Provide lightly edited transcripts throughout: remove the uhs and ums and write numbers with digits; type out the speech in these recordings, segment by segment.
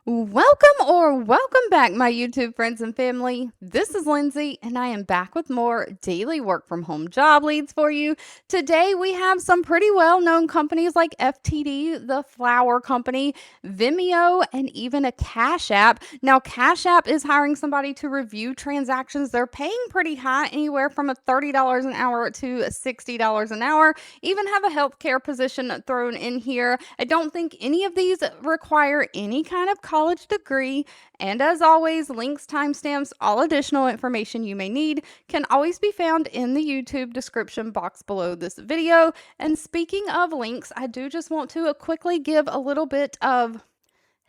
Welcome back, my YouTube friends and family. This is Lindsay, and I am back with more daily work from home job leads for you. Today, we have some pretty well known companies like FTD, the flour company, Vimeo, and even a Cash App. Now, Cash App is hiring somebody to review transactions. They're paying pretty high, anywhere from $30 an hour to $60 an hour. Even have a healthcare position thrown in here. I don't think any of these require any kind of college degree. And as always, links, timestamps, all additional information you may need can always be found in the YouTube description box below this video. And speaking of links, I do just want to quickly give a little bit of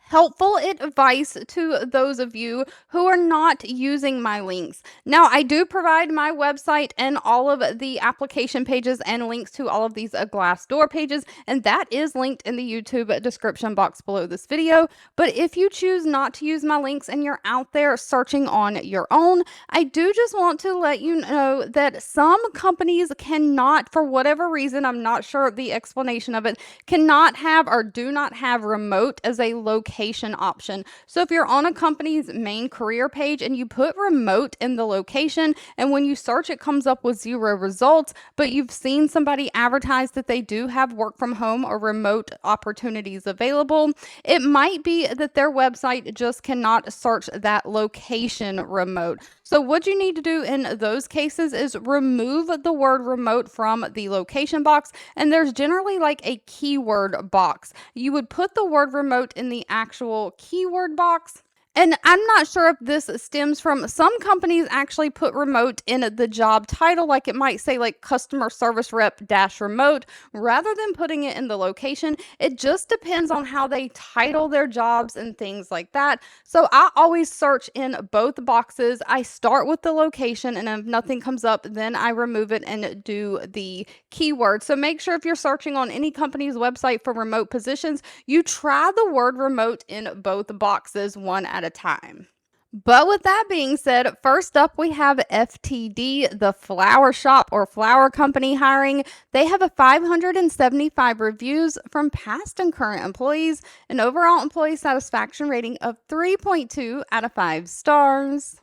helpful advice to those of you who are not using my links. Now, I do provide my website and all of the application pages and links to all of these Glassdoor pages, and that is linked in the YouTube description box below this video. But if you choose not to use my links and you're out there searching on your own, I do just want to let you know that some companies cannot, for whatever reason, I'm not sure the explanation of it, cannot have or do not have remote as a location option. So if you're on a company's main career page and you put remote in the location, and when you search, it comes up with 0 results, but you've seen somebody advertise that they do have work from home or remote opportunities available, it might be that their website just cannot search that location remote. So what you need to do in those cases is remove the word remote from the location box, and there's generally like a keyword box. You would put the word remote in the actual keyword box. And I'm not sure if this stems from some companies actually put remote in the job title, like it might say like customer service rep dash remote, rather than putting it in the location. It just depends on how they title their jobs and things like that. So I always search in both boxes. I start with the location, and if nothing comes up, then I remove it and do the keyword. So make sure if you're searching on any company's website for remote positions, you try the word remote in both boxes, one at a time. But with that being said, first up we have FTD, the flour shop or flour company hiring. They have a 575 reviews from past and current employees, an overall employee satisfaction rating of 3.2 out of 5 stars.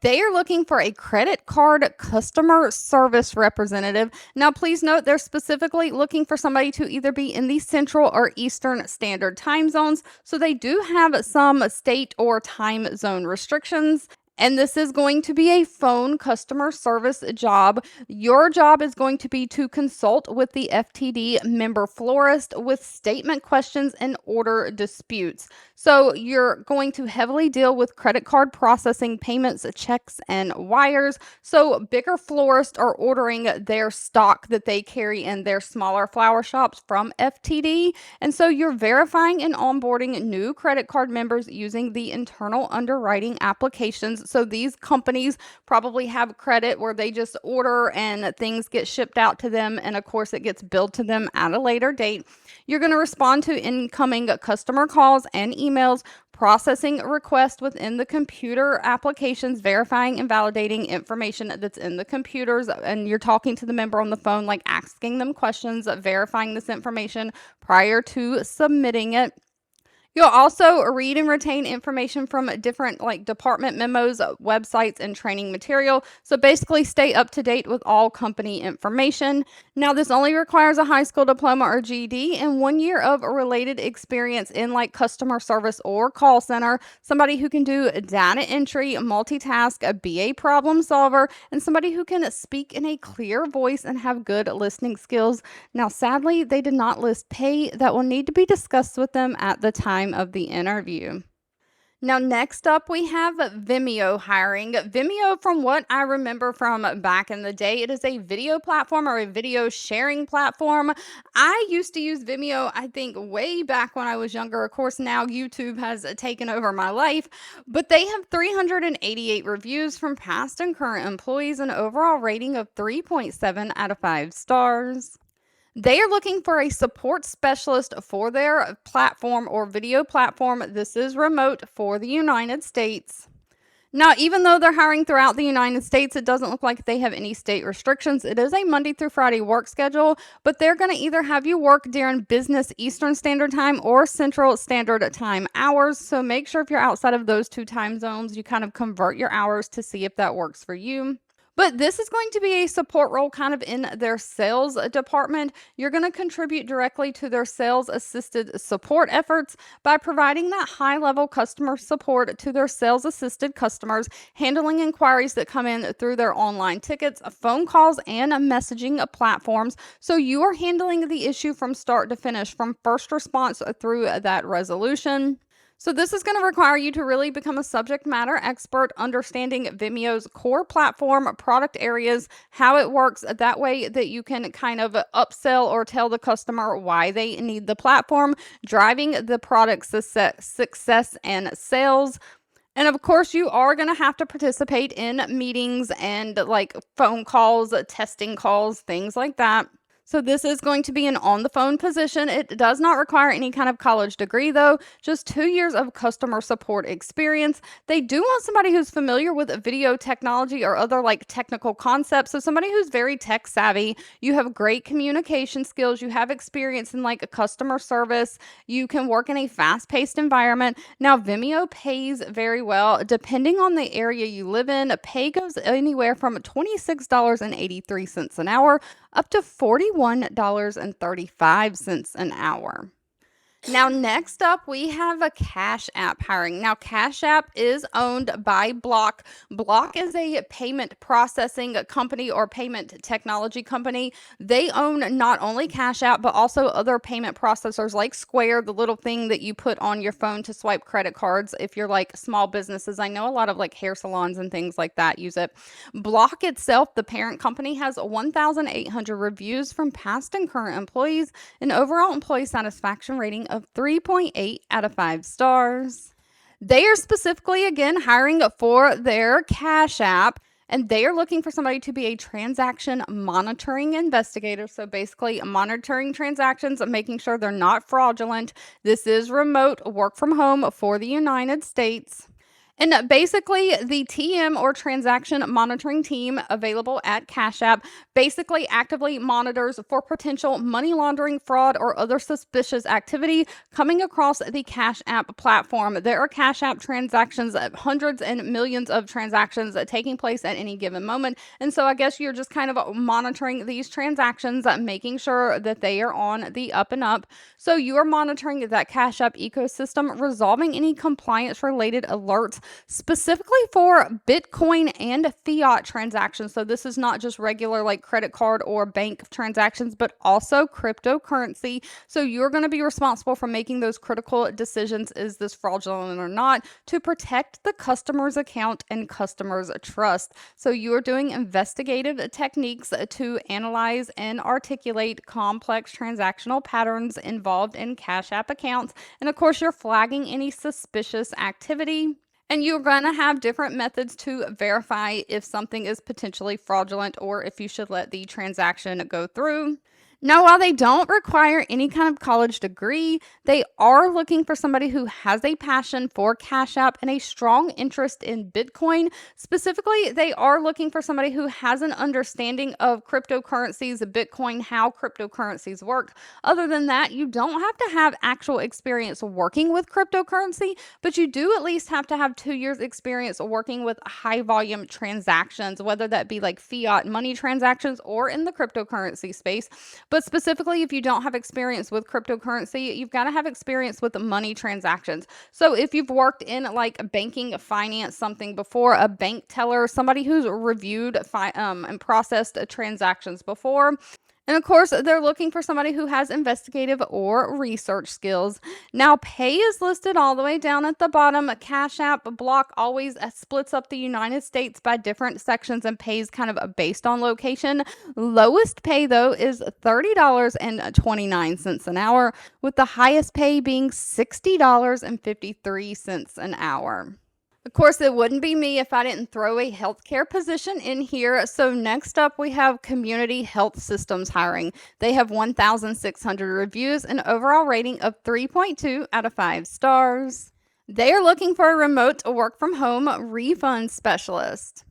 They are looking for a credit card customer service representative. Now, please note they're specifically looking for somebody to either be in the Central or Eastern Standard Time zones. So they do have some state or time zone restrictions. And this is going to be a phone customer service job. Your job is going to be to consult with the FTD member florist with statement questions and order disputes. So you're going to heavily deal with credit card processing, payments, checks, and wires. So bigger florists are ordering their stock that they carry in their smaller flour shops from FTD. And so you're verifying and onboarding new credit card members using the internal underwriting applications. So these companies probably have credit where they just order and things get shipped out to them, and of course it gets billed to them at a later date. You're going to respond to incoming customer calls and emails, processing requests within the computer applications, verifying and validating information that's in the computers, and you're talking to the member on the phone, like asking them questions, verifying this information prior to submitting it. You'll also read and retain information from different like department memos, websites, and training material. So basically stay up to date with all company information. Now, this only requires a high school diploma or GED and 1 year of related experience in like customer service or call center, somebody who can do data entry, multitask, a BA problem solver, and somebody who can speak in a clear voice and have good listening skills. Now, sadly, they did not list pay. That will need to be discussed with them at the time of the interview. Now, next up, we have Vimeo hiring. Vimeo, from what I remember from back in the day, it is a video platform or a video sharing platform. I used to use Vimeo, I think, way back when I was younger. Of course, now YouTube has taken over my life, but they have 388 reviews from past and current employees, an overall rating of 3.7 out of 5 stars. They are looking for a support specialist for their platform or video platform. This is remote for the United States. Now, even though they're hiring throughout the United States, it doesn't look like they have any state restrictions. It is a Monday through Friday work schedule, but they're going to either have you work during business Eastern Standard Time or Central Standard Time hours. So make sure if you're outside of those two time zones, you kind of convert your hours to see if that works for you. But this is going to be a support role kind of in their sales department. You're going to contribute directly to their sales assisted support efforts by providing that high level customer support to their sales assisted customers, handling inquiries that come in through their online tickets, phone calls, and messaging platforms. So you are handling the issue from start to finish, from first response through that resolution. So this is going to require you to really become a subject matter expert, understanding Vimeo's core platform, product areas, how it works. That way that you can kind of upsell or tell the customer why they need the platform, driving the product success and sales. And of course, you are going to have to participate in meetings and like phone calls, testing calls, things like that. So this is going to be an on the phone position. It does not require any kind of college degree though, just 2 years of customer support experience. They do want somebody who's familiar with video technology or other like technical concepts. So somebody who's very tech savvy, you have great communication skills, you have experience in like a customer service, you can work in a fast paced environment. Now Vimeo pays very well. Depending on the area you live in, pay goes anywhere from $26.83 an hour up to $41.35 an hour. Now, next up, we have a Cash App hiring. Now, Cash App is owned by Block. Block is a payment processing company or payment technology company. They own not only Cash App, but also other payment processors like Square, the little thing that you put on your phone to swipe credit cards if you're like small businesses. I know a lot of like hair salons and things like that use it. Block itself, the parent company, has 1,800 reviews from past and current employees, an overall employee satisfaction rating of 3.8 out of 5 stars. They are specifically, again, hiring for their Cash App, and they are looking for somebody to be a transaction monitoring investigator. So basically, monitoring transactions, making sure they're not fraudulent. This is remote work from home for the United States. And basically, the TM or transaction monitoring team available at Cash App basically actively monitors for potential money laundering, fraud, or other suspicious activity coming across the Cash App platform. There are Cash App transactions, hundreds and millions of transactions taking place at any given moment. And so I guess you're just kind of monitoring these transactions, making sure that they are on the up and up. So you are monitoring that Cash App ecosystem, resolving any compliance related alerts specifically for Bitcoin and fiat transactions. So this is not just regular like credit card or bank transactions, but also cryptocurrency. So you're going to be responsible for making those critical decisions. Is this fraudulent or not, to protect the customer's account and customer's trust. So you are doing investigative techniques to analyze and articulate complex transactional patterns involved in Cash App accounts. And of course, you're flagging any suspicious activity. And you're going to have different methods to verify if something is potentially fraudulent or if you should let the transaction go through. Now, while they don't require any kind of college degree, they are looking for somebody who has a passion for Cash App and a strong interest in Bitcoin. Specifically, they are looking for somebody who has an understanding of cryptocurrencies, Bitcoin, how cryptocurrencies work. Other than that, you don't have to have actual experience working with cryptocurrency, but you do at least have to have 2 years experience working with high volume transactions, whether that be like fiat money transactions or in the cryptocurrency space. But specifically, if you don't have experience with cryptocurrency, you've got to have experience with money transactions. So if you've worked in like banking, finance, something before, a bank teller, somebody who's reviewed and processed transactions before. And of course, they're looking for somebody who has investigative or research skills. Now, pay is listed all the way down at the bottom. Cash App Block always splits up the United States by different sections and pays kind of based on location. Lowest pay, though, is $30.29 an hour, with the highest pay being $60.53 an hour. Of course, it wouldn't be me if I didn't throw a healthcare position in here. So next up, we have Community Health Systems hiring. They have 1,600 reviews, an overall rating of 3.2 out of 5 stars. They are looking for a remote work from home refund specialist.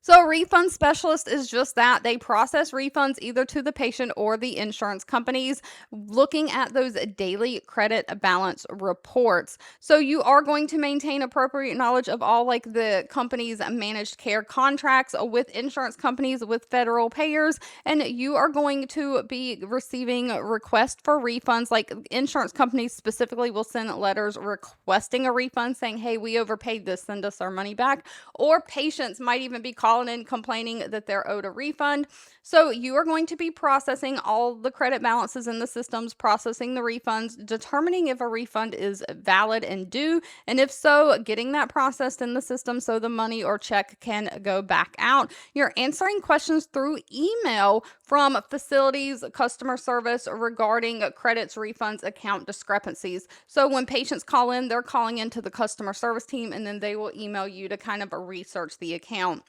So, a refund specialist is just that. They process refunds either to the patient or the insurance companies, looking at those daily credit balance reports. So, you are going to maintain appropriate knowledge of all like the company's managed care contracts with insurance companies, with federal payers, and you are going to be receiving requests for refunds. Like insurance companies specifically will send letters requesting a refund saying, hey, we overpaid this, send us our money back. Or patients might even be calling in complaining that they're owed a refund. So you are going to be processing all the credit balances in the systems, processing the refunds, determining if a refund is valid and due, and if so, getting that processed in the system so the money or check can go back out. You're answering questions through email from facilities, customer service regarding credits, refunds, account discrepancies. So when patients call in, they're calling into the customer service team, and then they will email you to kind of research the account.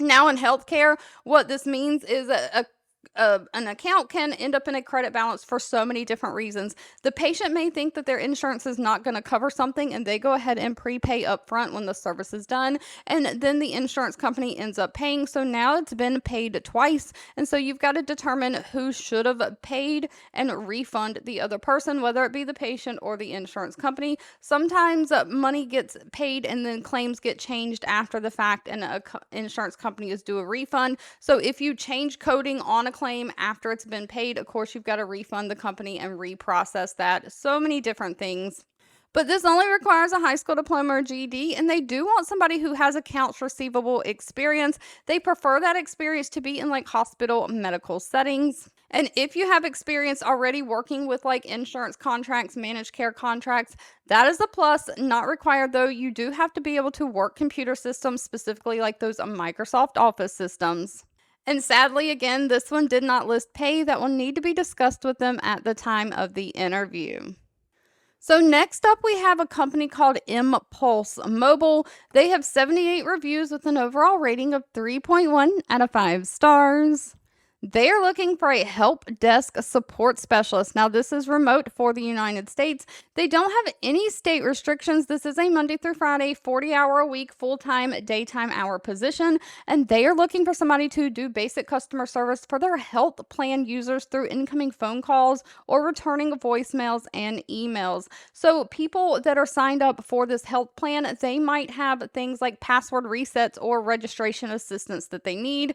Now, in healthcare, what this means is an account can end up in a credit balance for so many different reasons. The patient may think that their insurance is not going to cover something, and they go ahead and prepay upfront when the service is done, and then the insurance company ends up paying. So now it's been paid twice, and so you've got to determine who should have paid and refund the other person, whether it be the patient or the insurance company. Sometimes money gets paid and then claims get changed after the fact, and an insurance company is due a refund. So if you change coding on a claim after it's been paid, of course, you've got to refund the company and reprocess that. So many different things. But this only requires a high school diploma or GED, and they do want somebody who has accounts receivable experience. They prefer that experience to be in like hospital medical settings. And if you have experience already working with like insurance contracts, managed care contracts, that is a plus. Not required though. You do have to be able to work computer systems, specifically like those Microsoft Office systems. And sadly, again, this one did not list pay. That will need to be discussed with them at the time of the interview. So next up, we have a company called mPulse Mobile. They have 78 reviews with an overall rating of 3.1 out of 5 stars. They are looking for a help desk support specialist. Now, this is remote for the United States. They don't have any state restrictions. This is a Monday through Friday, 40-hour a week, full-time, daytime hour position. And they are looking for somebody to do basic customer service for their health plan users through incoming phone calls or returning voicemails and emails. So people that are signed up for this health plan, they might have things like password resets or registration assistance that they need,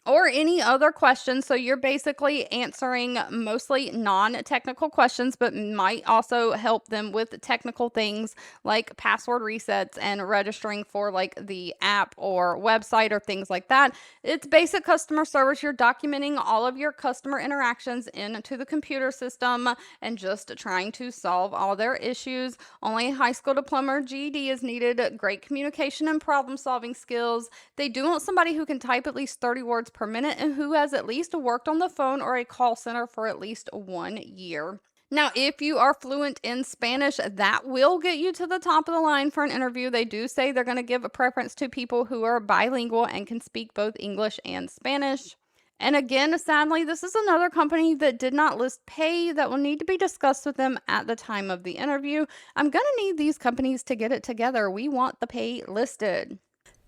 or any other questions. So you're basically answering mostly non-technical questions, but might also help them with technical things like password resets and registering for like the app or website or things like that. It's basic customer service. You're documenting all of your customer interactions into the computer system and just trying to solve all their issues. Only a high school diploma or GED is needed. Great communication and problem solving skills. They do want somebody who can type at least 30 words per minute and who has at least worked on the phone or a call center for at least 1 year. Now, if you are fluent in Spanish, that will get you to the top of the line for an interview. They do say they're going to give a preference to people who are bilingual and can speak both English and Spanish. And again, sadly, this is another company that did not list pay. That will need to be discussed with them at the time of the interview. I'm going to need these companies to get it together. We want the pay listed.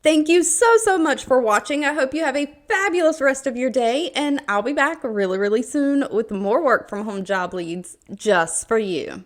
Thank you so much for watching. I hope you have a fabulous rest of your day, and I'll be back really soon with more work from home job leads just for you.